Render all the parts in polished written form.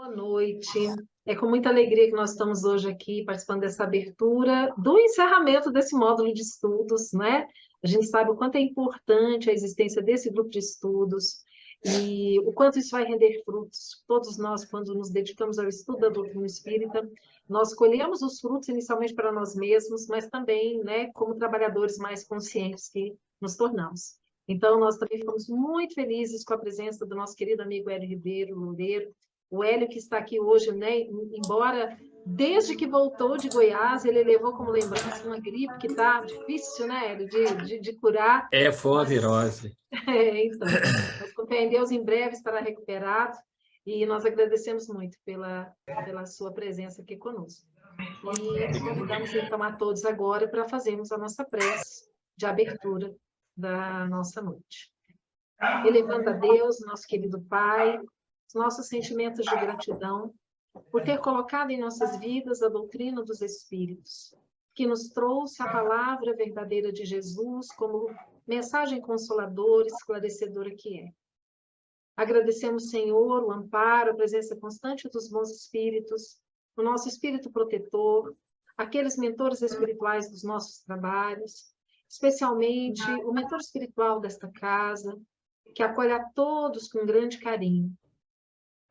Boa noite. É com muita alegria que nós estamos hoje aqui participando dessa abertura do encerramento desse módulo de estudos, né? A gente sabe o quanto é importante a existência desse grupo de estudos e o quanto isso vai render frutos. Todos nós, quando nos dedicamos ao estudo da doutrina espírita, nós colhemos os frutos inicialmente para nós mesmos, mas também, né, como trabalhadores mais conscientes que nos tornamos. Então, nós também ficamos muito felizes com a presença do nosso querido amigo Hélio Ribeiro Loureiro, o Hélio que está aqui hoje, né, embora desde que voltou de Goiás, ele levou como lembrança uma gripe que está difícil, né, Hélio, de curar. Foi uma virose. Então, mas com fé em Deus, em breve estará recuperado, e nós agradecemos muito pela sua presença aqui conosco. E convidamos, então, a todos agora para fazermos a nossa prece de abertura da nossa noite. Elevando a Deus, nosso querido Pai, os nossos sentimentos de gratidão por ter colocado em nossas vidas a doutrina dos Espíritos, que nos trouxe a palavra verdadeira de Jesus como mensagem consoladora, esclarecedora que é. Agradecemos, Senhor, o amparo, a presença constante dos bons espíritos, o nosso espírito protetor, aqueles mentores espirituais dos nossos trabalhos, especialmente o mentor espiritual desta casa, que acolhe a todos com grande carinho.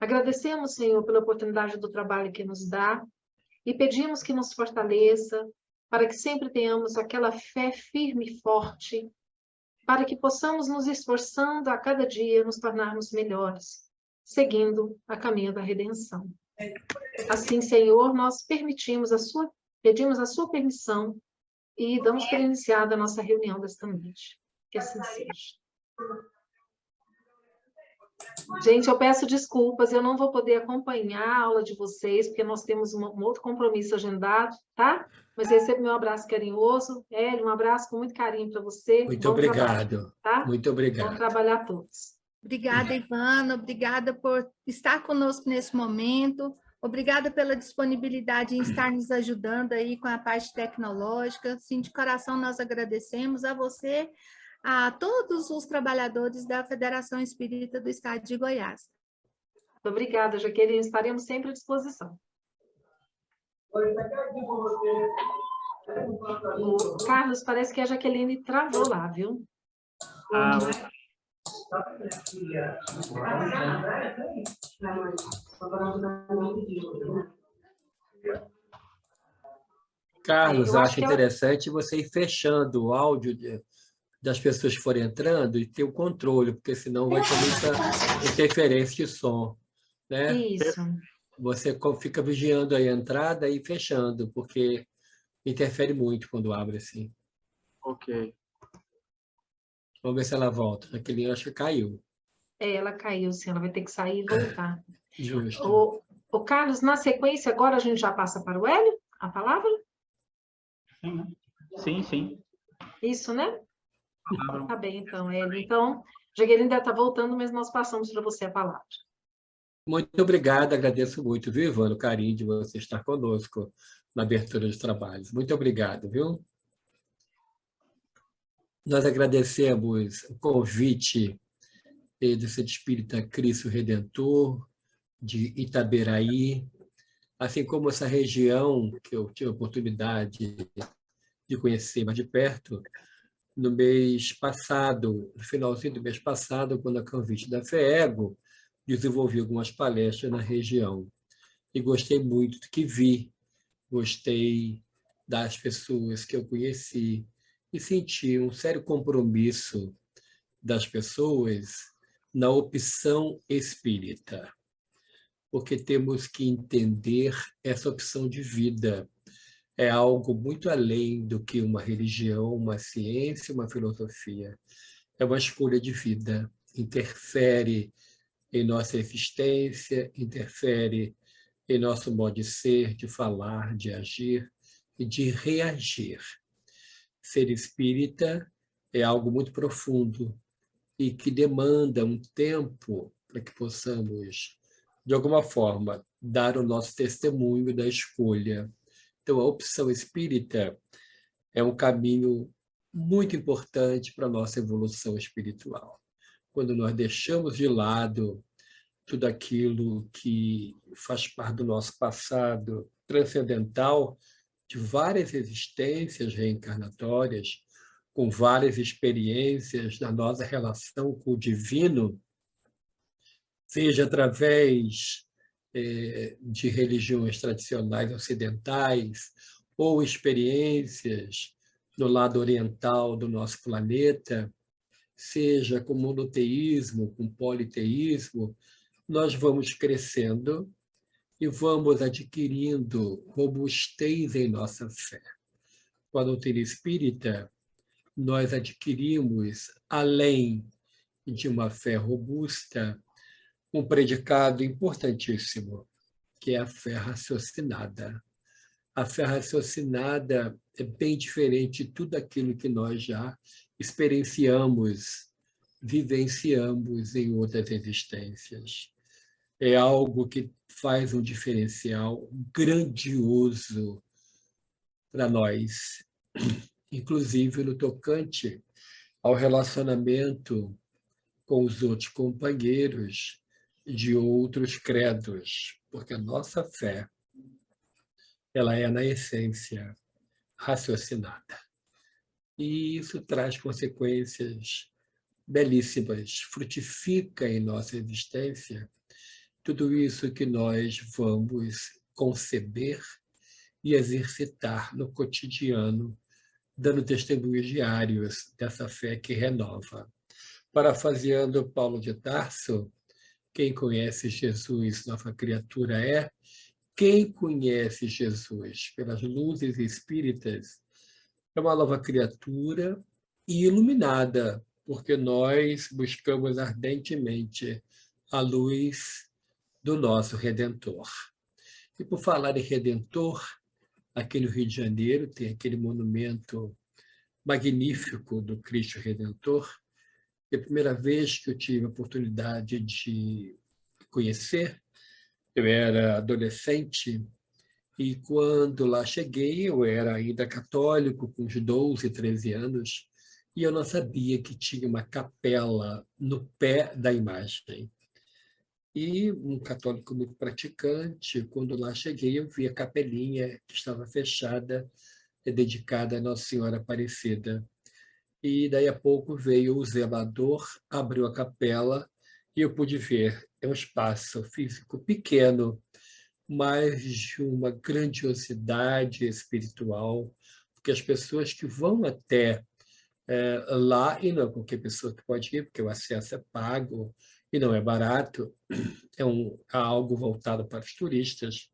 Agradecemos, Senhor, pela oportunidade do trabalho que nos dá e pedimos que nos fortaleça para que sempre tenhamos aquela fé firme e forte, para que possamos nos esforçando a cada dia nos tornarmos melhores, seguindo a caminho da redenção. Assim, Senhor, nós pedimos a sua permissão e damos por iniciada a nossa reunião desta noite. Que assim seja. Gente, eu peço desculpas, eu não vou poder acompanhar a aula de vocês, porque nós temos um outro compromisso agendado, tá? Mas receba meu abraço carinhoso. Hélio, um abraço com muito carinho para você. Muito Bom obrigado. Trabalho, tá? Muito obrigado. Bom trabalhar a todos. Obrigada, Ivana. Obrigada por estar conosco nesse momento. Obrigada pela disponibilidade em estar nos ajudando aí com a parte tecnológica. Sim, de coração nós agradecemos a você, a todos os trabalhadores da Federação Espírita do Estado de Goiás. Muito obrigada, Jaqueline. Estaremos sempre à disposição. O Carlos, parece que a Jaqueline travou lá, viu? Carlos, acho interessante você ir fechando o áudio das pessoas que forem entrando e ter o controle, porque senão vai ter muita interferência de som, né? Isso. Você fica vigiando aí a entrada e fechando, porque interfere muito quando abre assim. Ok. Vamos ver se ela volta. Aquele acho que caiu. Ela caiu, sim. Ela vai ter que sair e voltar. Justo. O Carlos, na sequência, agora a gente já passa para o Hélio, a palavra? Sim. Isso, né? Tá bem, então, Hélio. Então, Jaqueline ainda está voltando, mas nós passamos para você a palavra. Muito obrigado, agradeço muito, viu, Ivana, o carinho de você estar conosco na abertura dos trabalhos. Muito obrigado, viu? Nós agradecemos o convite do Centro Espírita Cristo Redentor, de Itaberaí, assim como essa região que eu tive a oportunidade de conhecer mais de perto, no mês passado, no finalzinho do mês passado, quando a convite da FEEGO, desenvolvi algumas palestras na região. E gostei muito do que vi, gostei das pessoas que eu conheci e senti um sério compromisso das pessoas na opção espírita, porque temos que entender essa opção de vida. É algo muito além do que uma religião, uma ciência, uma filosofia. É uma escolha de vida, interfere em nossa existência, interfere em nosso modo de ser, de falar, de agir e de reagir. Ser espírita é algo muito profundo e que demanda um tempo para que possamos, de alguma forma, dar o nosso testemunho da escolha. Então, a opção espírita é um caminho muito importante para a nossa evolução espiritual. Quando nós deixamos de lado tudo aquilo que faz parte do nosso passado transcendental, de várias existências reencarnatórias, com várias experiências da nossa relação com o divino, seja através de religiões tradicionais ocidentais ou experiências no lado oriental do nosso planeta, seja com monoteísmo, com politeísmo, nós vamos crescendo e vamos adquirindo robustez em nossa fé. Com a doutrina espírita, nós adquirimos, além de uma fé robusta, um predicado importantíssimo, que é a fé raciocinada. A fé raciocinada é bem diferente de tudo aquilo que nós já experienciamos, vivenciamos em outras existências. É algo que faz um diferencial grandioso para nós, inclusive no tocante ao relacionamento com os outros companheiros de outros credos, porque a nossa fé, ela é, na essência, raciocinada. E isso traz consequências belíssimas, frutifica em nossa existência tudo isso que nós vamos conceber e exercitar no cotidiano, dando testemunhos diários dessa fé que renova. Parafraseando Paulo de Tarso, quem conhece Jesus, nova criatura é. Quem conhece Jesus pelas luzes espíritas é uma nova criatura e iluminada, porque nós buscamos ardentemente a luz do nosso Redentor. E por falar em Redentor, aqui no Rio de Janeiro tem aquele monumento magnífico do Cristo Redentor. É a primeira vez que eu tive a oportunidade de conhecer, eu era adolescente, e quando lá cheguei, eu era ainda católico, com uns 12, 13 anos, e eu não sabia que tinha uma capela no pé da imagem. E um católico muito praticante, quando lá cheguei, eu vi a capelinha que estava fechada, dedicada a Nossa Senhora Aparecida. E daí a pouco veio o zelador, abriu a capela e eu pude ver. É um espaço físico pequeno, mas de uma grandiosidade espiritual, porque as pessoas que vão até lá, e não é qualquer pessoa que pode ir, porque o acesso é pago e não é barato, é algo voltado para os turistas.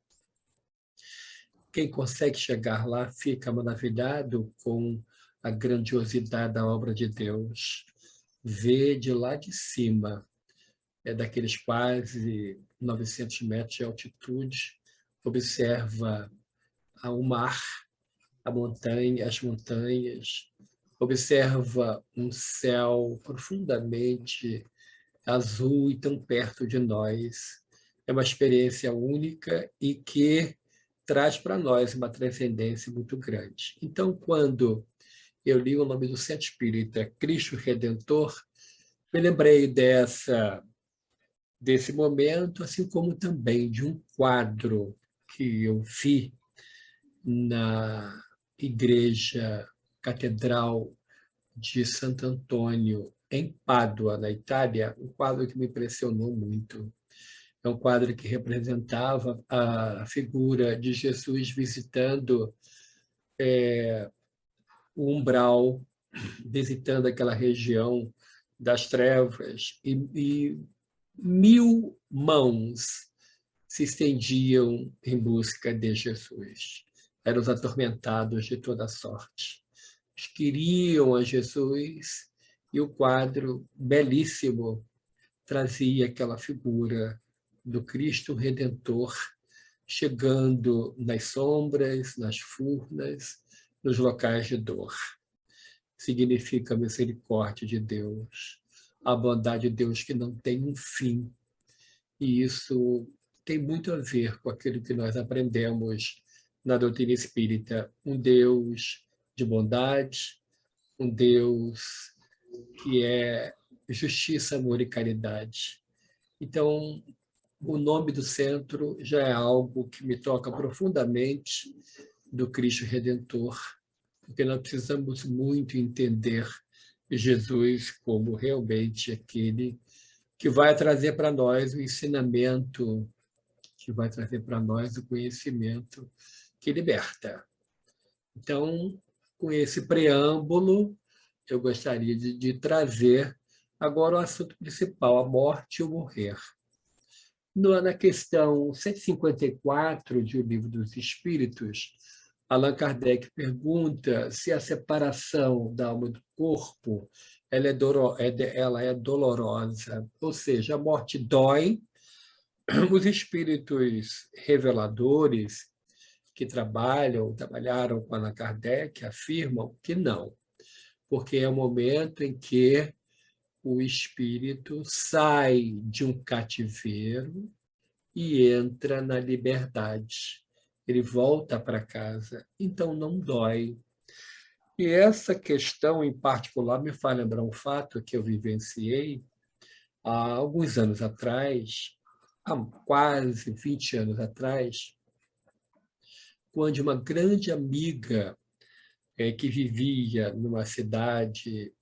Quem consegue chegar lá fica maravilhado com a grandiosidade da obra de Deus. Vê de lá de cima, daqueles quase 900 metros de altitude, observa o mar, a montanha, as montanhas, observa um céu profundamente azul e tão perto de nós. É uma experiência única e que traz para nós uma transcendência muito grande. Então, quando eu li o nome do Centro Espírita, Cristo Redentor, me lembrei desse momento, assim como também de um quadro que eu vi na Igreja Catedral de Santo Antônio, em Pádua, na Itália, um quadro que me impressionou muito. É um quadro que representava a figura de Jesus visitando o umbral, visitando aquela região das trevas, e 1000 mãos se estendiam em busca de Jesus. Eram os atormentados de toda sorte. Eles queriam a Jesus e o quadro belíssimo trazia aquela figura do Cristo Redentor chegando nas sombras, nas furnas, nos locais de dor. Significa a misericórdia de Deus, a bondade de Deus que não tem um fim. E isso tem muito a ver com aquilo que nós aprendemos na doutrina espírita. Um Deus de bondade, um Deus que é justiça, amor e caridade. Então, o nome do centro já é algo que me toca profundamente do Cristo Redentor, porque nós precisamos muito entender Jesus como realmente aquele que vai trazer para nós o ensinamento, que vai trazer para nós o conhecimento que liberta. Então, com esse preâmbulo, eu gostaria de trazer agora o assunto principal, a morte e o morrer. Na questão 154 de O Livro dos Espíritos, Allan Kardec pergunta se a separação da alma do corpo ela é dolorosa, ou seja, a morte dói. Os espíritos reveladores que trabalharam com Allan Kardec afirmam que não, porque é o momento em que o espírito sai de um cativeiro e entra na liberdade. Ele volta para casa, então não dói. E essa questão, em particular, me faz lembrar um fato que eu vivenciei há alguns anos atrás, há quase 20 anos atrás, quando uma grande amiga que vivia numa cidade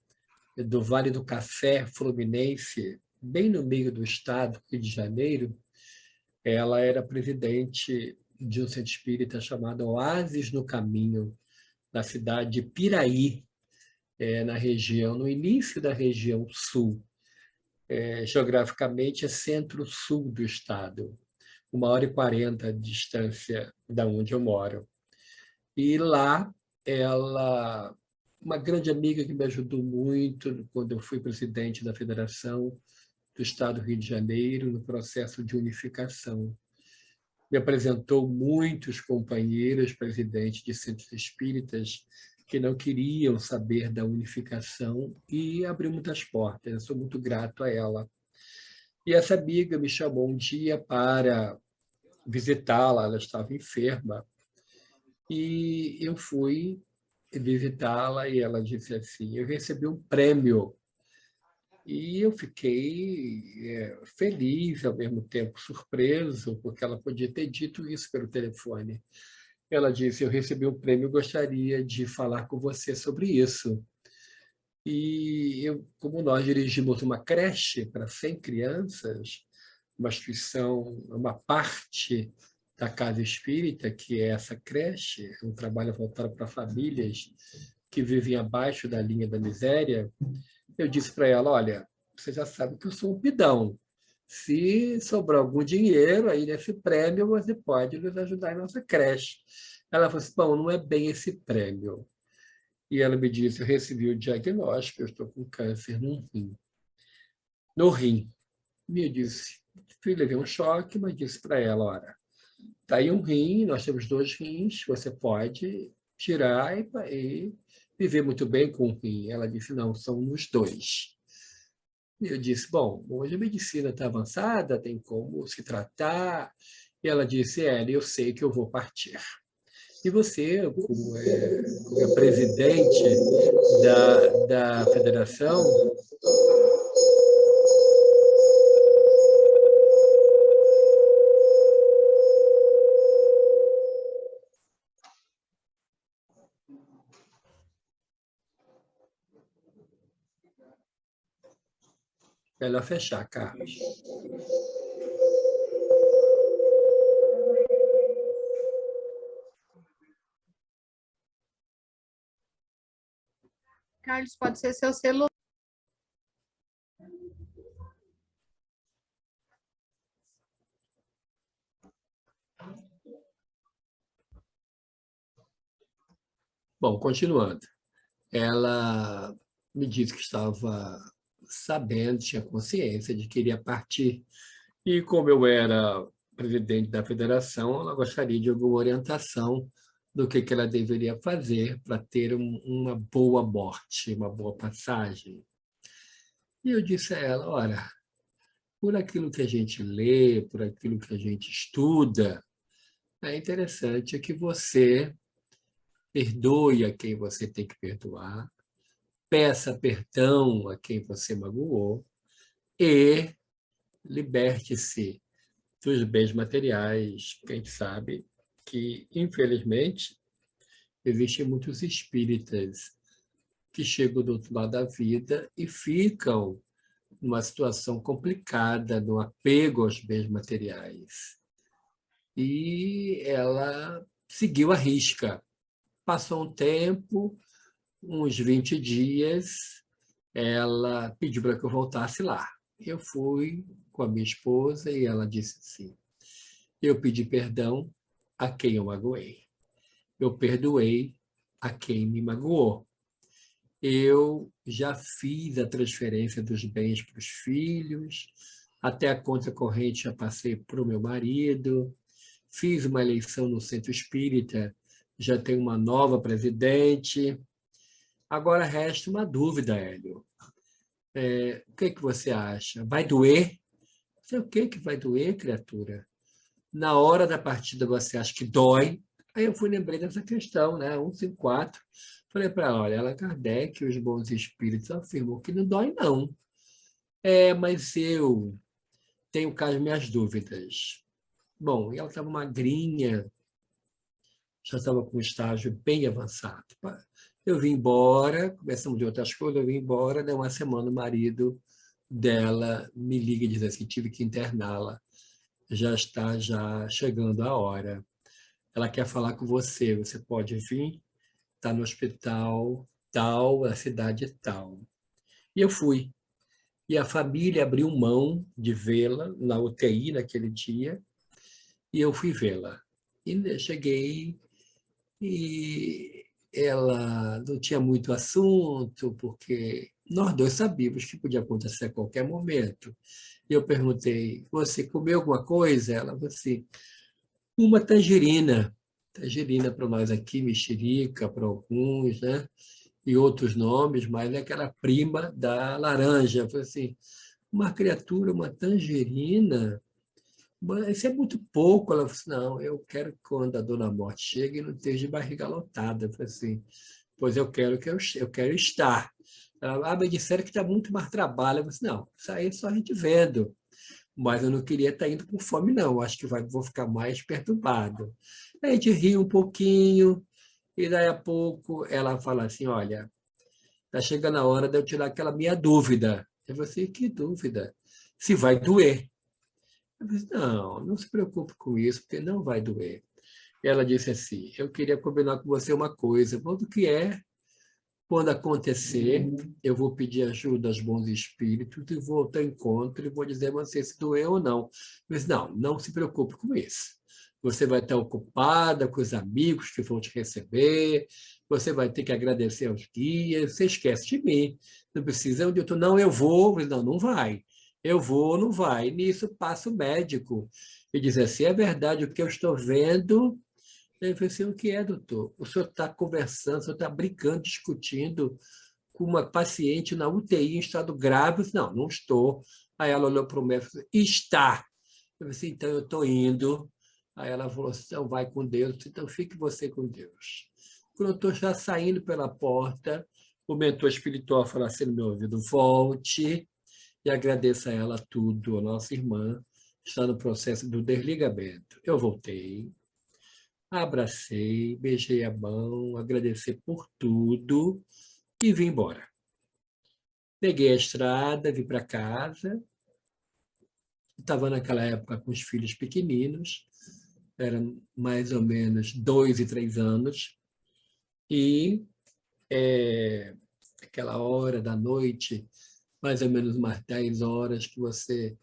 do Vale do Café Fluminense, bem no meio do estado, Rio de Janeiro, ela era presidente de um centro espírita chamado Oásis no Caminho, na cidade de Piraí, na região, no início da região sul. Geograficamente é centro-sul do estado, 1h40 de distância da onde eu moro. E lá, uma grande amiga que me ajudou muito quando eu fui presidente da Federação do Estado do Rio de Janeiro, no processo de unificação. Me apresentou muitos companheiros presidentes de centros espíritas que não queriam saber da unificação e abriu muitas portas. Eu sou muito grato a ela. E essa amiga me chamou um dia para visitá-la, ela estava enferma, e eu fui visitá-la e ela disse assim, eu recebi um prêmio. E eu fiquei feliz, ao mesmo tempo surpreso, porque ela podia ter dito isso pelo telefone. Ela disse, eu recebi um prêmio, gostaria de falar com você sobre isso. E como nós dirigimos uma creche para 100 crianças, uma instituição, uma parte da Casa Espírita, que é essa creche, um trabalho voltado para famílias que vivem abaixo da linha da miséria, eu disse para ela, olha, você já sabe que eu sou um pidão. Se sobrar algum dinheiro aí nesse prêmio, você pode nos ajudar em nossa creche. Ela falou assim, bom, não é bem esse prêmio. E ela me disse, eu recebi o diagnóstico, eu estou com câncer no rim. No rim. E eu disse, levei um choque, mas disse para ela, olha, está aí um rim, nós temos 2 rins, você pode tirar e viver muito bem com o rim. Ela disse, não, são os 2. E eu disse, bom, hoje a medicina está avançada, tem como se tratar. E ela disse, eu sei que eu vou partir. E você, como é presidente da federação, melhor fechar, Carlos. Carlos, pode ser seu celular. Bom, continuando. Ela me disse que estava sabendo, tinha consciência de que iria partir. E como eu era presidente da federação, ela gostaria de alguma orientação do que ela deveria fazer para ter uma boa morte, uma boa passagem. E eu disse a ela, olha, por aquilo que a gente lê, por aquilo que a gente estuda, é interessante que você perdoe a quem você tem que perdoar, peça perdão a quem você magoou e liberte-se dos bens materiais. Porque a gente sabe que, infelizmente, existem muitos espíritas que chegam do outro lado da vida e ficam numa situação complicada, no apego aos bens materiais. E ela seguiu a risca. Passou um tempo, uns 20 dias, ela pediu para que eu voltasse lá. Eu fui com a minha esposa e ela disse assim: eu pedi perdão a quem eu magoei. Eu perdoei a quem me magoou. Eu já fiz a transferência dos bens para os filhos, até a conta corrente já passei para o meu marido, fiz uma eleição no Centro Espírita, já tenho uma nova presidente. Agora resta uma dúvida, Hélio. O que que você acha? Vai doer? Sei o que que vai doer, criatura? Na hora da partida você acha que dói? Aí eu lembrei dessa questão, né? 154. Falei para ela, olha, Kardec e os bons espíritos afirmam que não dói, não. Mas eu tenho cá as minhas dúvidas. Bom, e ela estava magrinha, já estava com um estágio bem avançado. Eu vim embora, começamos de outras coisas, eu vim embora, deu uma semana o marido dela me liga e diz assim, tive que interná-la, já está chegando a hora. Ela quer falar com você, você pode vir? Está no hospital tal, na cidade tal. E eu fui. E a família abriu mão de vê-la na UTI naquele dia, e eu fui vê-la. E cheguei e ela não tinha muito assunto, porque nós dois sabíamos que podia acontecer a qualquer momento. E eu perguntei, você comeu alguma coisa? Ela falou assim, uma tangerina. Tangerina para nós aqui, mexerica para alguns, né? E outros nomes, mas é aquela prima da laranja. Eu falei assim, uma criatura, uma tangerina, mas isso é muito pouco. Ela falou assim, não, eu quero que quando a dona Morte chegue, não esteja de barriga lotada. Eu falei assim, pois eu quero estar. Ela, me disseram que está muito mais trabalho. Eu falei assim, não, isso aí é só a gente vendo. Mas eu não queria estar indo com fome, não. Acho que vou ficar mais perturbado. A gente ri um pouquinho, e daí a pouco ela fala assim, olha, está chegando a hora de eu tirar aquela minha dúvida. Eu falei assim, que dúvida? Se vai doer. Eu disse, não, não se preocupe com isso, porque não vai doer. E ela disse assim, eu queria combinar com você uma coisa, quando que é, quando acontecer, eu vou pedir ajuda aos bons espíritos e vou ao teu encontro e vou dizer a você se doeu ou não. Eu disse, não, não se preocupe com isso. Você vai estar ocupada com os amigos que vão te receber, você vai ter que agradecer aos guias, você esquece de mim. Não precisa, eu digo, não, eu vou, mas não, não vai. Eu vou, não vai. E nisso passa o médico e diz assim, é verdade, o que eu estou vendo. Eu falei assim, o que é, doutor? O senhor está conversando, o senhor está brincando, discutindo com uma paciente na UTI em estado grave? Eu disse, não, não estou. Aí ela olhou para o médico e disse, está. Eu falei assim, então eu estou indo. Aí ela falou assim, então vai com Deus, então fique você com Deus. Quando eu estou já saindo pela porta, o mentor espiritual falou assim no meu ouvido, volte e agradeça a ela tudo. A nossa irmã está no processo do desligamento. Eu voltei, abracei, beijei a mão, agradeci por tudo e vim embora. Peguei a estrada, vim para casa. Estava naquela época com os filhos pequeninos, eram mais ou menos 2 e 3 anos, e aquela hora da noite, mais ou menos umas 10 horas, que você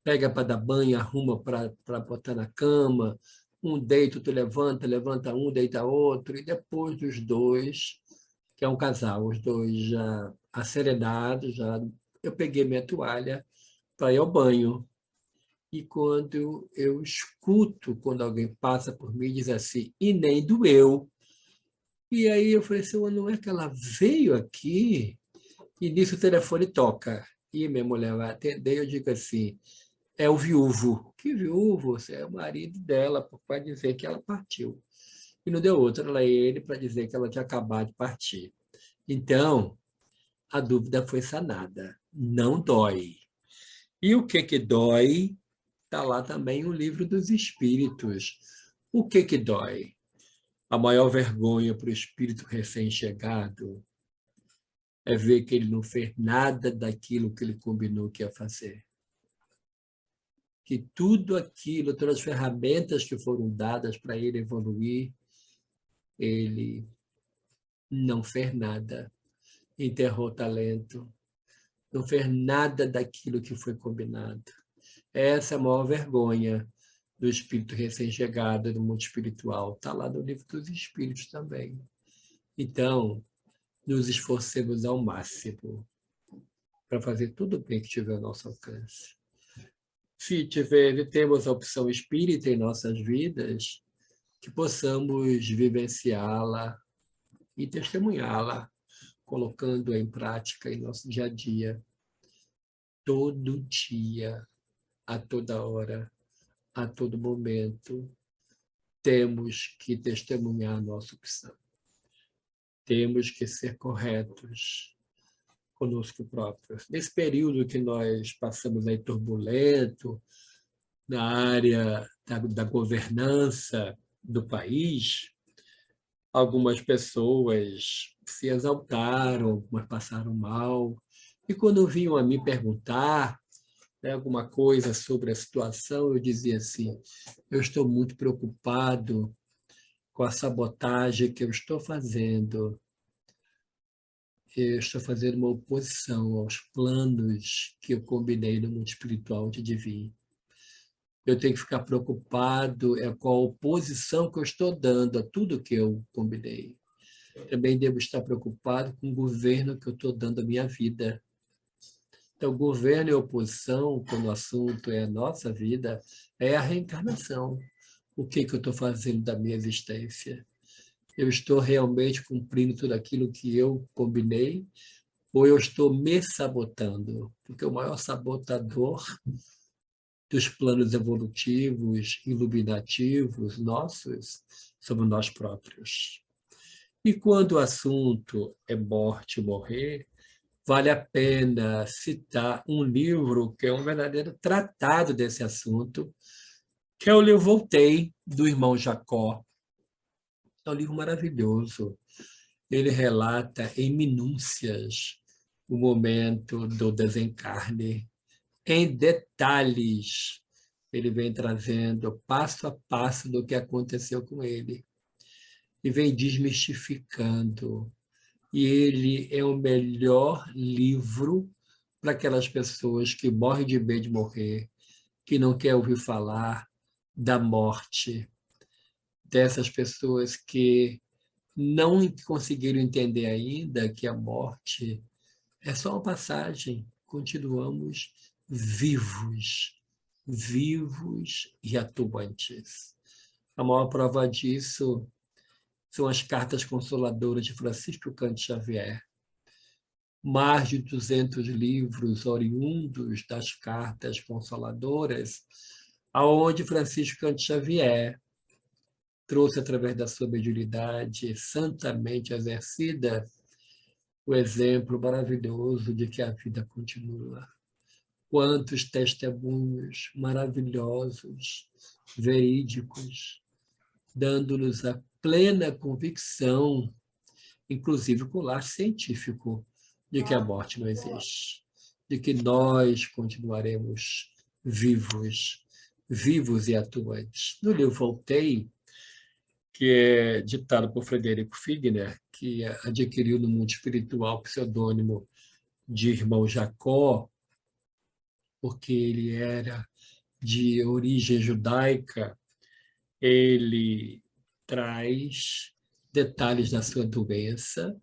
pega para dar banho, arruma para botar na cama, um deita, tu levanta, levanta um, deita outro, e depois dos dois, que é um casal, os dois já asserenados, já, eu peguei minha toalha para ir ao banho. E quando eu escuto, quando alguém passa por mim e diz assim, e nem doeu. E aí eu falei assim, não é que ela veio aqui? E nisso o telefone toca. E minha mulher vai atender, eu digo assim, é o viúvo. Que viúvo? Você é o marido dela, para dizer que ela partiu. E não deu outra, ela é ele para dizer que ela tinha acabado de partir. Então, a dúvida foi sanada. Não dói. E o que dói está lá também o livro dos espíritos. O que que dói? A maior vergonha para o espírito recém-chegado é ver que ele não fez nada daquilo que ele combinou que ia fazer. Que tudo aquilo, todas as ferramentas que foram dadas para ele evoluir, ele não fez nada. Enterrou talento, não fez nada daquilo que foi combinado. Essa é a maior vergonha do espírito recém-chegado do mundo espiritual. Está lá no livro dos espíritos também. Então, nos esforcemos ao máximo para fazer tudo o bem que tiver ao nosso alcance. Se temos a opção espírita em nossas vidas, que possamos vivenciá-la e testemunhá-la, colocando-a em prática em nosso dia a dia, todo dia, a toda hora, a todo momento, temos que testemunhar a nossa opção. Temos que ser corretos conosco próprios. Nesse período que nós passamos aí turbulento, na área da governança do país, algumas pessoas se exaltaram, algumas passaram mal, e quando vinham a me perguntar, né, alguma coisa sobre a situação, eu dizia assim, eu estou muito preocupado com a sabotagem que eu estou fazendo. Eu estou fazendo uma oposição aos planos que eu combinei no mundo espiritual de divino. Eu tenho que ficar preocupado com a oposição que eu estou dando a tudo que eu combinei. Também devo estar preocupado com o governo que eu estou dando à minha vida. Então, governo e oposição, quando o assunto é a nossa vida, é a reencarnação. O que eu estou fazendo da minha existência? Eu estou realmente cumprindo tudo aquilo que eu combinei ou eu estou me sabotando? Porque o maior sabotador dos planos evolutivos, iluminativos nossos, somos nós próprios. E quando o assunto é morte, morrer, vale a pena citar um livro que é um verdadeiro tratado desse assunto, que é o livro Voltei, do irmão Jacó. É um livro maravilhoso. Ele relata em minúcias o momento do desencarne, em detalhes. Ele vem trazendo passo a passo do que aconteceu com ele e vem desmistificando. E ele é o melhor livro para aquelas pessoas que morrem de medo de morrer, que não querem ouvir falar da morte, dessas pessoas que não conseguiram entender ainda que a morte é só uma passagem, continuamos vivos, vivos e atuantes. A maior prova disso são as cartas consoladoras de Francisco Cândido Xavier. Mais de 200 livros oriundos das cartas consoladoras, aonde Francisco Cândido Xavier trouxe, através da sua mediunidade santamente exercida, o exemplo maravilhoso de que a vida continua. Quantos testemunhos maravilhosos, verídicos, dando-nos a plena convicção, inclusive com o lastro científico, de que a morte não existe, de que nós continuaremos vivos, vivos e atuantes. No livro Voltei, que é ditado por Frederico Figner, que adquiriu no mundo espiritual o pseudônimo de irmão Jacó, porque ele era de origem judaica, ele traz detalhes da sua doença,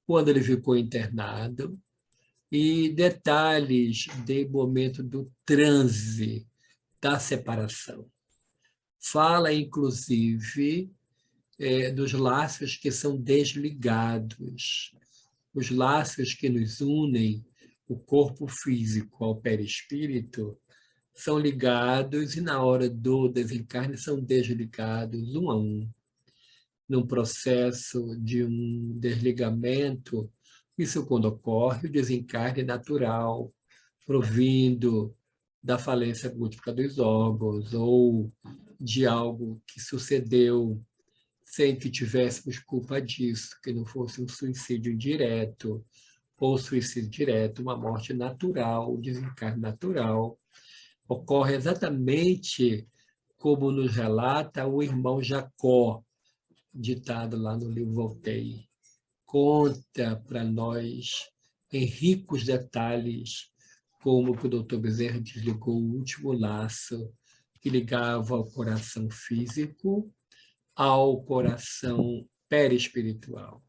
quando ele ficou internado, e detalhes do momento do transe, da separação. Fala, inclusive, dos laços que são desligados, os laços que nos unem, o corpo físico ao perispírito, são ligados e, na hora do desencarne, são desligados um a um. Num processo de um desligamento, isso quando ocorre, o desencarne natural, provindo da falência múltipla dos órgãos ou de algo que sucedeu sem que tivéssemos culpa disso, que não fosse um suicídio indireto ou suicídio direto, uma morte natural, um desencarne natural. Ocorre exatamente como nos relata o irmão Jacó, ditado lá no livro Voltei. Conta para nós, em ricos detalhes, como que o Dr. Bezerra desligou o último laço que ligava o coração físico ao coração perispiritual.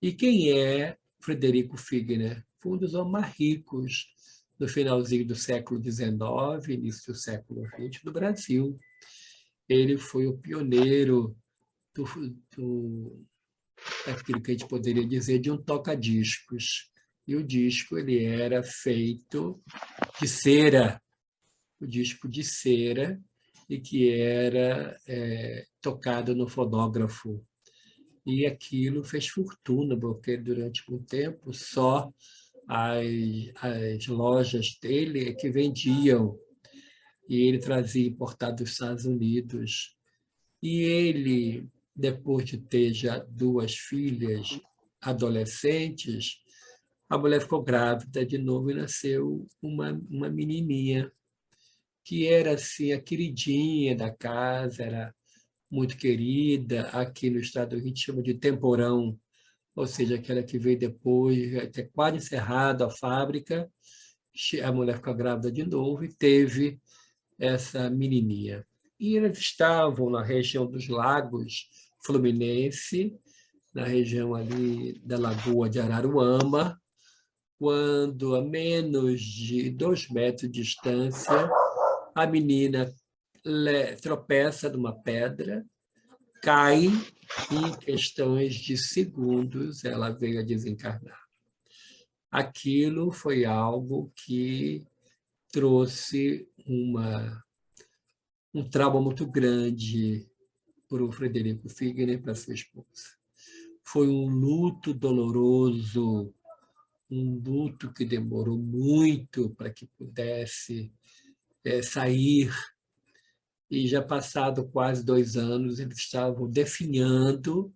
E quem é Frederico Figner? Foi um dos homens mais ricos no finalzinho do século XIX, início do século XX, no Brasil. Ele foi o pioneiro daquilo que a gente poderia dizer de um toca-discos. E o disco ele era feito de cera, o disco de cera, e que era tocado no fonógrafo. E aquilo fez fortuna, porque durante um tempo só as lojas dele é que vendiam, e ele trazia importado dos Estados Unidos. E ele, depois de ter já 2 filhas adolescentes, a mulher ficou grávida de novo e nasceu uma menininha, que era assim, a queridinha da casa, era muito querida. Aqui no estado do Rio, a gente chama de temporão, ou seja, aquela que veio depois, até quase encerrado a fábrica, a mulher ficou grávida de novo e teve essa menininha. E eles estavam na região dos Lagos Fluminense, na região ali da Lagoa de Araruama, quando, a menos de 2 metros de distância, a menina tropeça numa pedra, cai e, em questões de segundos, ela veio a desencarnar. Aquilo foi algo que trouxe um trauma muito grande para o Frederico Figner e para sua esposa. Foi um luto doloroso, um luto que demorou muito para que pudesse sair. E já passado quase 2 anos, eles estavam definhando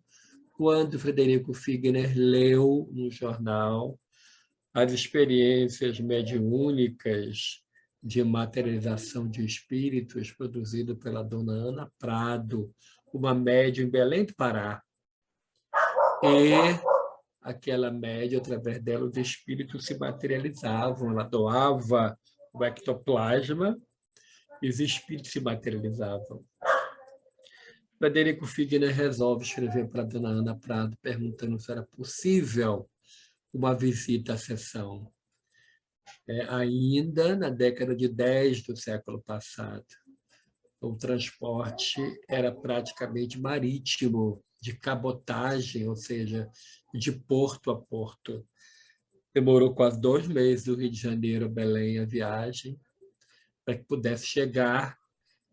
quando Frederico Figner leu no jornal as experiências mediúnicas de materialização de espíritos produzido pela dona Ana Prado, uma médium em Belém do Pará. E aquela médium, através dela, os espíritos se materializavam, ela doava o ectoplasma e os espíritos se materializavam. Frederico Figner resolve escrever para a dona Ana Prado, perguntando se era possível uma visita à sessão. Ainda na década de 10 do século passado, o transporte era praticamente marítimo, de cabotagem, ou seja, de porto a porto. Demorou quase 2 meses do Rio de Janeiro a Belém a viagem, para que pudesse chegar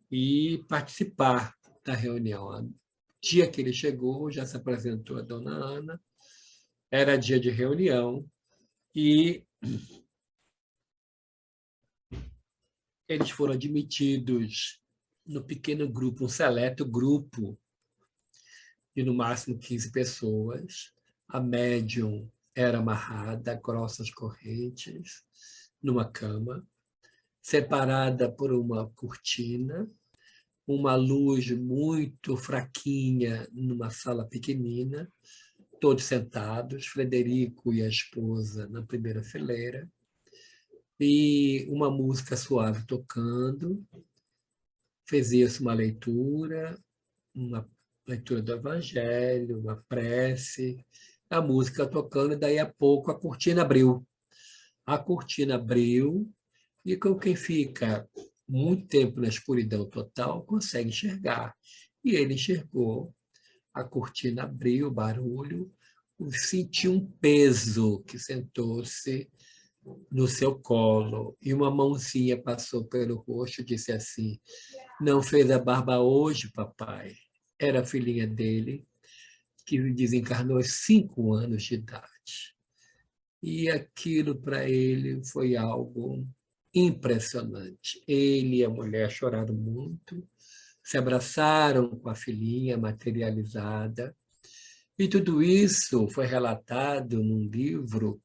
e participar da reunião. No dia que ele chegou, já se apresentou a dona Ana, era dia de reunião, e eles foram admitidos no pequeno grupo, um seleto grupo, de no máximo 15 pessoas. A médium era amarrada a grossas correntes numa cama, separada por uma cortina, uma luz muito fraquinha numa sala pequenina, todos sentados, Frederico e a esposa na primeira fileira, e uma música suave tocando. Fazia-se uma leitura do Evangelho, uma prece, a música tocando, e daí a pouco a cortina abriu. A cortina abriu, e com quem fica muito tempo na escuridão total consegue enxergar. E ele enxergou, a cortina abriu, o barulho, sentiu um peso que sentou-se no seu colo, e uma mãozinha passou pelo rosto e disse assim: "Não fez a barba hoje, papai?" Era a filhinha dele, que desencarnou aos 5 anos de idade. E aquilo para ele foi algo impressionante. Ele e a mulher choraram muito, se abraçaram com a filhinha materializada, e tudo isso foi relatado num livro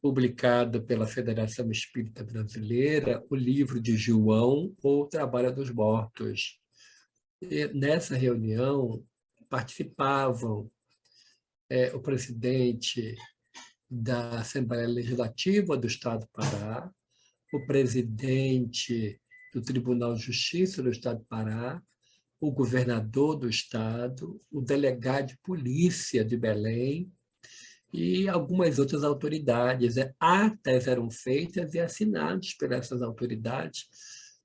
publicado pela Federação Espírita Brasileira, o livro de João, ou Trabalho dos Mortos. E nessa reunião participavam o presidente da Assembleia Legislativa do Estado do Pará, o presidente do Tribunal de Justiça do Estado do Pará, o governador do estado, o delegado de polícia de Belém e algumas outras autoridades. Atas eram feitas e assinadas por essas autoridades,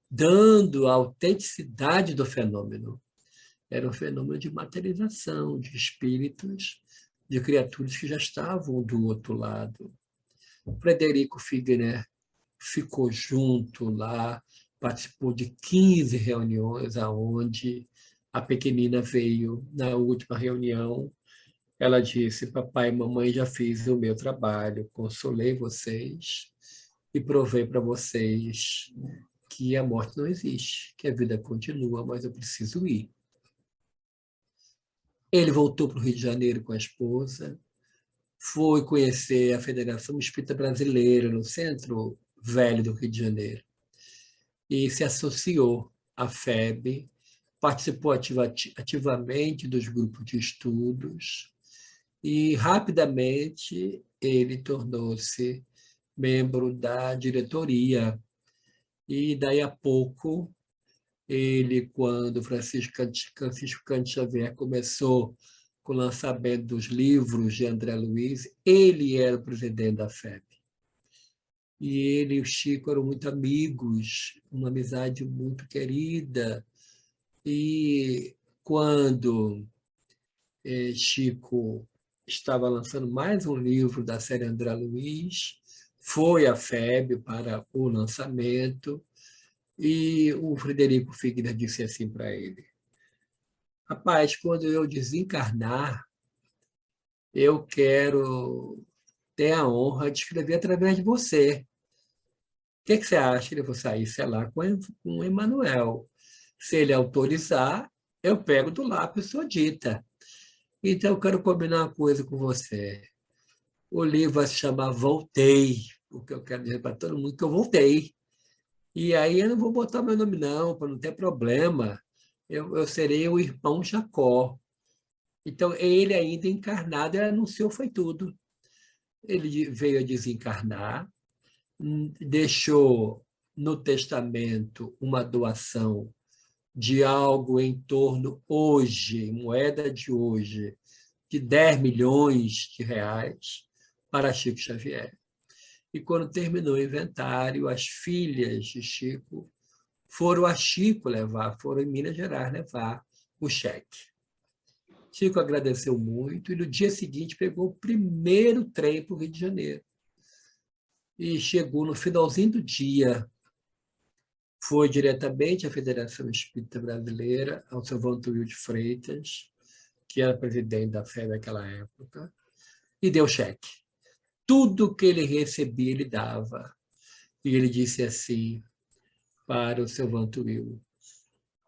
dando a autenticidade do fenômeno. Era um fenômeno de materialização de espíritos, de criaturas que já estavam do outro lado. Frederico Figner ficou junto lá, participou de 15 reuniões, aonde a pequenina veio na última reunião. Ela disse: papai e mamãe, já fiz o meu trabalho, consolei vocês e provei para vocês que a morte não existe, que a vida continua, mas eu preciso ir. Ele voltou para o Rio de Janeiro com a esposa, foi conhecer a Federação Espírita Brasileira no Centro Velho do Rio de Janeiro e se associou à FEB, participou ativamente dos grupos de estudos e, rapidamente, ele tornou-se membro da diretoria. E, daí a pouco, ele, quando Francisco Cândido Xavier começou com o lançamento dos livros de André Luiz, ele era o presidente da FEB. E ele e o Chico eram muito amigos, uma amizade muito querida. E quando Chico estava lançando mais um livro da série André Luiz, foi à FEB para o lançamento, e o Frederico Figner disse assim para ele: rapaz, quando eu desencarnar, eu quero ter a honra de escrever através de você. O que você acha? Eu vou sair, sei lá, com o Emanuel. Se ele autorizar, eu pego do lápis sua dita. Então, eu quero combinar uma coisa com você. O livro vai se chamar Voltei, porque eu quero dizer para todo mundo que eu voltei. E aí eu não vou botar meu nome, não, para não ter problema. Eu serei o irmão Jacó. Então, ele ainda encarnado, ele anunciou, foi tudo. Ele veio a desencarnar, deixou no testamento uma doação de algo em torno, hoje, moeda de hoje, de 10 milhões de reais para Chico Xavier. E quando terminou o inventário, as filhas de Chico foram a Chico levar, foram em Minas Gerais levar o cheque. Chico agradeceu muito e no dia seguinte pegou o primeiro trem para o Rio de Janeiro. E chegou no finalzinho do dia, foi diretamente à Federação Espírita Brasileira, ao seu Vantuil de Freitas, que era presidente da FEB naquela época, e deu cheque. Tudo que ele recebia, ele dava. E ele disse assim para o seu Vantuil: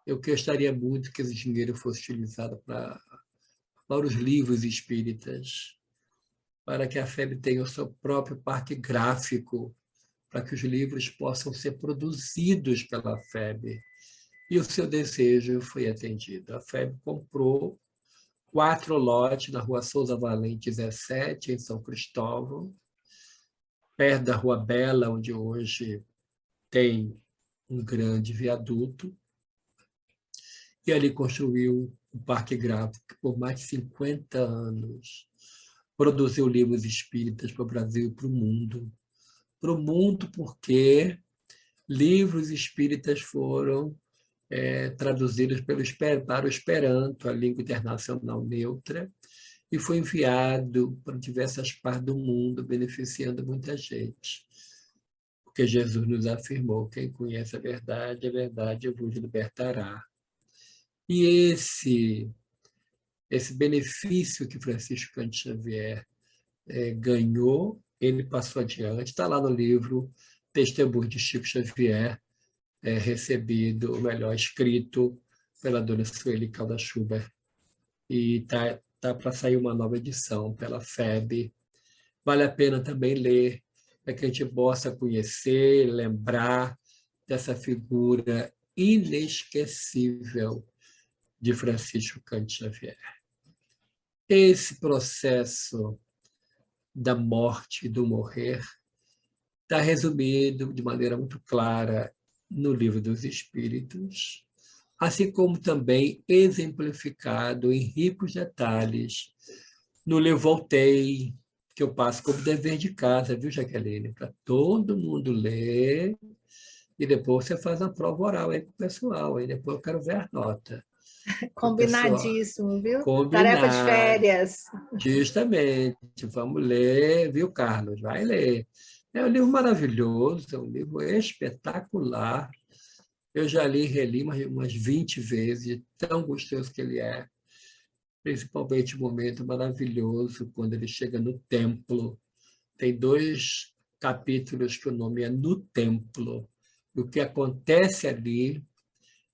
eu gostaria muito que esse dinheiro fosse utilizado para os livros espíritas, para que a FEB tenha o seu próprio parque gráfico, para que os livros possam ser produzidos pela FEB. E o seu desejo foi atendido. A FEB comprou 4 lotes na Rua Souza Valente 17, em São Cristóvão, perto da Rua Bela, onde hoje tem um grande viaduto, e ali construiu um parque gráfico que, por mais de 50 anos, produziu livros espíritas para o Brasil e para o mundo. Para o mundo, porque livros espíritas foram traduzidos para o Esperanto, a língua internacional neutra, e foi enviado para diversas partes do mundo, beneficiando muita gente. Porque Jesus nos afirmou: quem conhece a verdade vos libertará. E esse benefício que Francisco Cândido Xavier ganhou, ele passou adiante, está lá no livro Testemunho de Chico Xavier, recebido, ou melhor, escrito pela dona Sueli Calda Schubert. E tá para sair uma nova edição pela FEB. Vale a pena também ler, para que a gente possa conhecer, lembrar dessa figura inesquecível de Francisco Cândido Xavier. Esse processo da morte e do morrer está resumido de maneira muito clara no Livro dos Espíritos, assim como também exemplificado em ricos detalhes no livro Voltei, que eu passo como dever de casa, viu, Jaqueline? Para todo mundo ler, e depois você faz uma prova oral aí com o pessoal, aí depois eu quero ver a nota. Combinadíssimo, viu? Tarefa de Combinado. férias. Justamente, vamos ler, viu, Carlos? Vai ler. É um livro maravilhoso, é um livro espetacular. Eu já li e reli umas 20 vezes, tão gostoso que ele é. Principalmente o momento maravilhoso, quando ele chega no templo. Tem 2 capítulos que o nome é No Templo. E o que acontece ali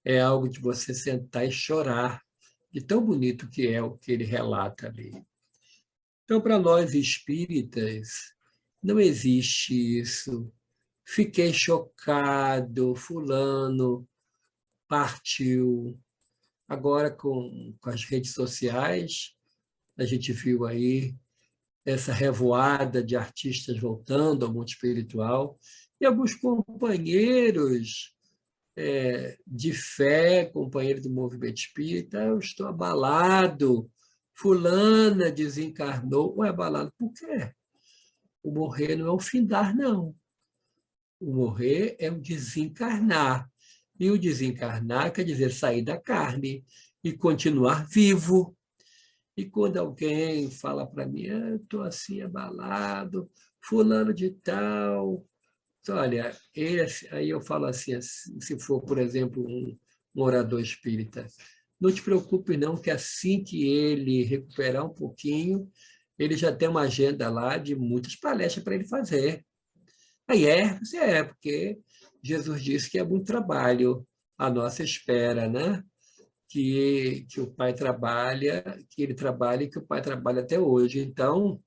é algo de você sentar e chorar, de tão bonito que é o que ele relata ali. Então, para nós espíritas, não existe isso. Fiquei chocado, fulano partiu. Agora, com as redes sociais, a gente viu aí essa revoada de artistas voltando ao mundo espiritual, e alguns companheiros de fé, companheiros do movimento espírita, eu estou abalado, fulana desencarnou. Ué, abalado por quê? O morrer não é o findar, não. O morrer é o desencarnar. E o desencarnar quer dizer sair da carne e continuar vivo. E quando alguém fala para mim, eu estou assim abalado, fulano de tal, então, olha, aí eu falo assim, se for, por exemplo, um orador espírita, não te preocupe não, que assim que ele recuperar um pouquinho, ele já tem uma agenda lá de muitas palestras para ele fazer. Aí porque Jesus disse que é muito trabalho à nossa espera, né? Que o Pai trabalha, que ele trabalha e que o Pai trabalha até hoje. Então,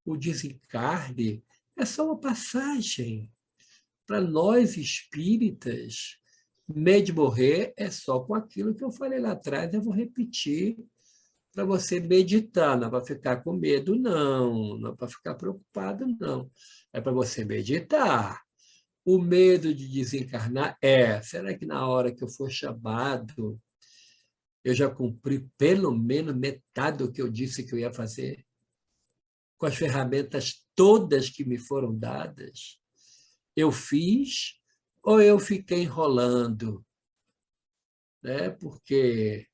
o desencarne é só uma passagem. Para nós espíritas, medo de morrer é só com aquilo que eu falei lá atrás, eu vou repetir para você meditar, não é para ficar com medo, não, não é para ficar preocupado, não. É para você meditar. O medo de desencarnar será que na hora que eu for chamado, eu já cumpri pelo menos metade do que eu disse que eu ia fazer? Com as ferramentas todas que me foram dadas? Eu fiz ou eu fiquei enrolando? Né? Porque,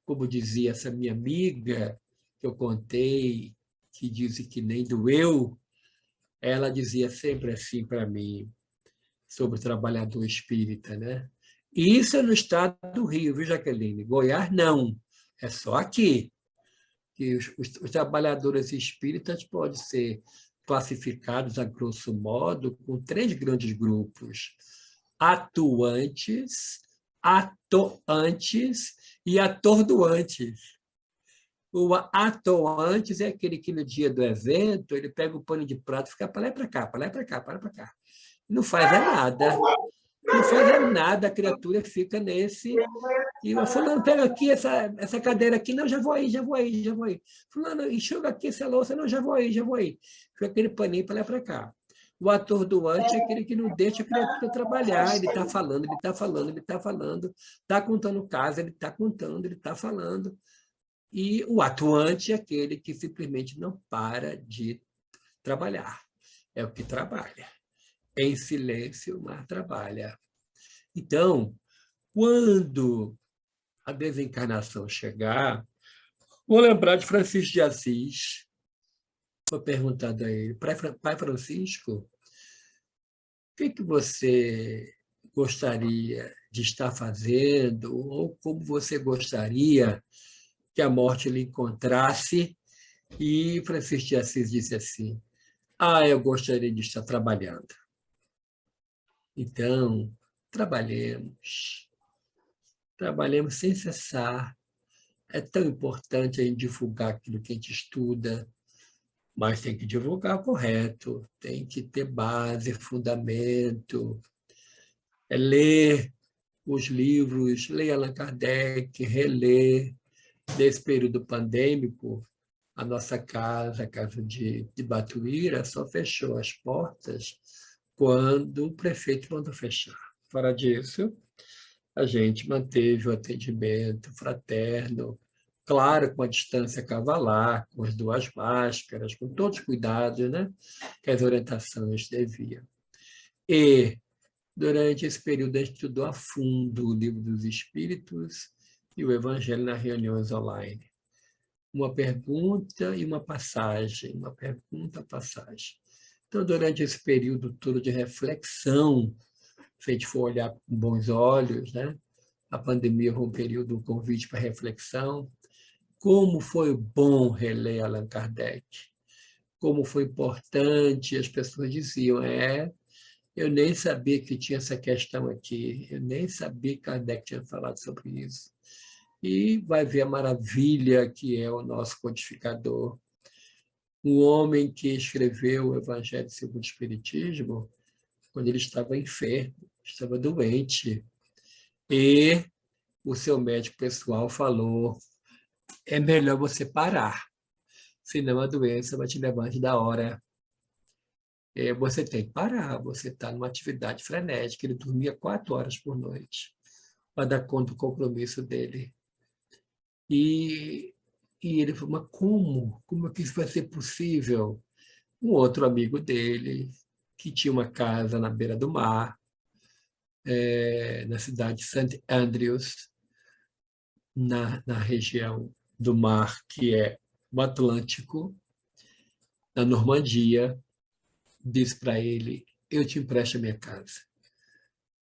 como dizia essa minha amiga, que eu contei, que disse que nem doeu, ela dizia sempre assim para mim, sobre o trabalhador espírita. Né? E isso é no estado do Rio, viu, Jaqueline? Goiás, não. É só aqui. Que os trabalhadores espíritas podem ser classificados, a grosso modo, com 3 grandes grupos: atuantes, atoantes e atordoantes. O atoantes é aquele que, no dia do evento, ele pega o pano de prato e fica para lá e para cá, para lá e para cá, para lá e para cá. Não faz nada. Não faz nada, a criatura fica nesse. E o fulano, pega aqui essa cadeira aqui, não, já vou aí, já vou aí, já vou aí. Fulano, enxuga aqui essa louça, não, já vou aí, já vou aí. Fica aquele paninho para lá e para cá. O atordoante é aquele que não deixa a criatura trabalhar, ele está falando, ele está falando, ele está falando, está contando caso, ele está contando, ele está falando. E o atuante é aquele que simplesmente não para de trabalhar. É o que trabalha. Em silêncio, mas trabalha. Então, quando a desencarnação chegar, vou lembrar de Francisco de Assis. Foi perguntado a ele, Pai Francisco, o que você gostaria de estar fazendo, ou como você gostaria que a morte lhe encontrasse? E Francisco de Assis disse assim: eu gostaria de estar trabalhando. Então, trabalhemos sem cessar. É tão importante a gente divulgar aquilo que a gente estuda, mas tem que divulgar correto, tem que ter base, fundamento, ler os livros, ler Allan Kardec, reler. Nesse período pandêmico, a nossa casa, a casa de Batuíra, só fechou as portas quando o prefeito mandou fechar. Fora disso, a gente manteve o atendimento fraterno, claro, com a distância cavalar, com as 2 máscaras, com todos os cuidados, né, que as orientações deviam. E, durante esse período, a gente estudou a fundo o Livro dos Espíritos e o Evangelho nas reuniões online. Uma pergunta e uma passagem, uma pergunta, passagem. Então, durante esse período todo de reflexão, se a gente for olhar com bons olhos, né? A pandemia foi um período, um convite para reflexão. Como foi bom reler Allan Kardec. Como foi importante, as pessoas diziam, eu nem sabia que tinha essa questão aqui, eu nem sabia que Kardec tinha falado sobre isso. E vai ver a maravilha que é o nosso codificador. Um homem que escreveu o Evangelho segundo o Espiritismo quando ele estava enfermo, estava doente. E o seu médico pessoal falou, é melhor você parar, senão a doença vai te levar antes da hora. Você tem que parar, você está numa atividade frenética. Ele dormia 4 horas por noite para dar conta do compromisso dele. E ele falou, mas como? Como é que isso vai ser possível? Um outro amigo dele, que tinha uma casa na beira do mar, na cidade de St. Andrews, na região do mar, que é o Atlântico, na Normandia, disse para ele, eu te empresto a minha casa.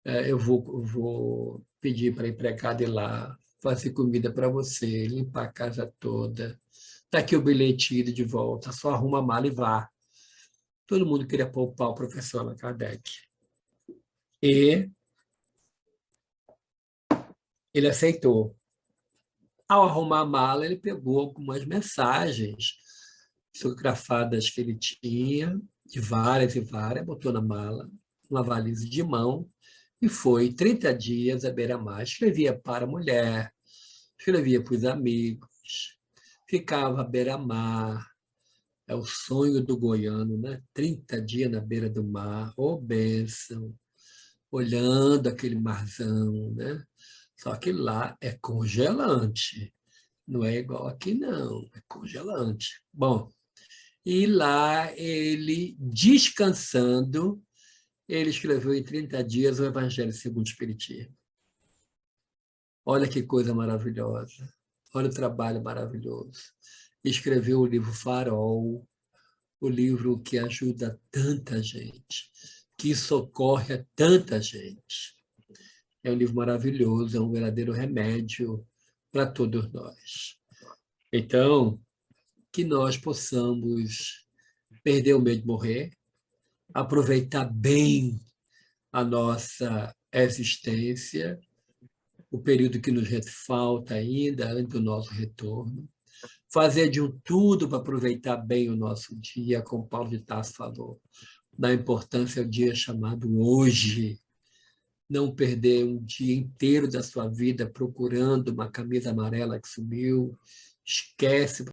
Eu vou pedir para a empregada ir lá, fazer comida para você, limpar a casa toda. Está aqui o bilhete de volta, só arruma a mala e vá. Todo mundo queria poupar o professor Allan Kardec. E ele aceitou. Ao arrumar a mala, ele pegou algumas mensagens psicografadas que ele tinha, de várias e várias, botou na mala, uma valise de mão, e foi 30 dias à beira-mar. Escrevia para a mulher, escrevia para os amigos, ficava à beira-mar. É o sonho do goiano, né? 30 dias na beira do mar, ô bênção, olhando aquele marzão, né? Só que lá é congelante, não é igual aqui não, é congelante. Bom, e lá ele, descansando, ele escreveu em 30 dias o Evangelho segundo o Espiritismo. Olha que coisa maravilhosa, olha o trabalho maravilhoso. Escreveu o livro Farol, o livro que ajuda tanta gente, que socorre a tanta gente. É um livro maravilhoso, é um verdadeiro remédio para todos nós. Então, que nós possamos perder o medo de morrer, aproveitar bem a nossa existência, o período que nos falta ainda, antes do nosso retorno, fazer de um tudo para aproveitar bem o nosso dia, como Paulo de Tarso falou, da importância do dia chamado hoje, não perder um dia inteiro da sua vida procurando uma camisa amarela que sumiu, esquece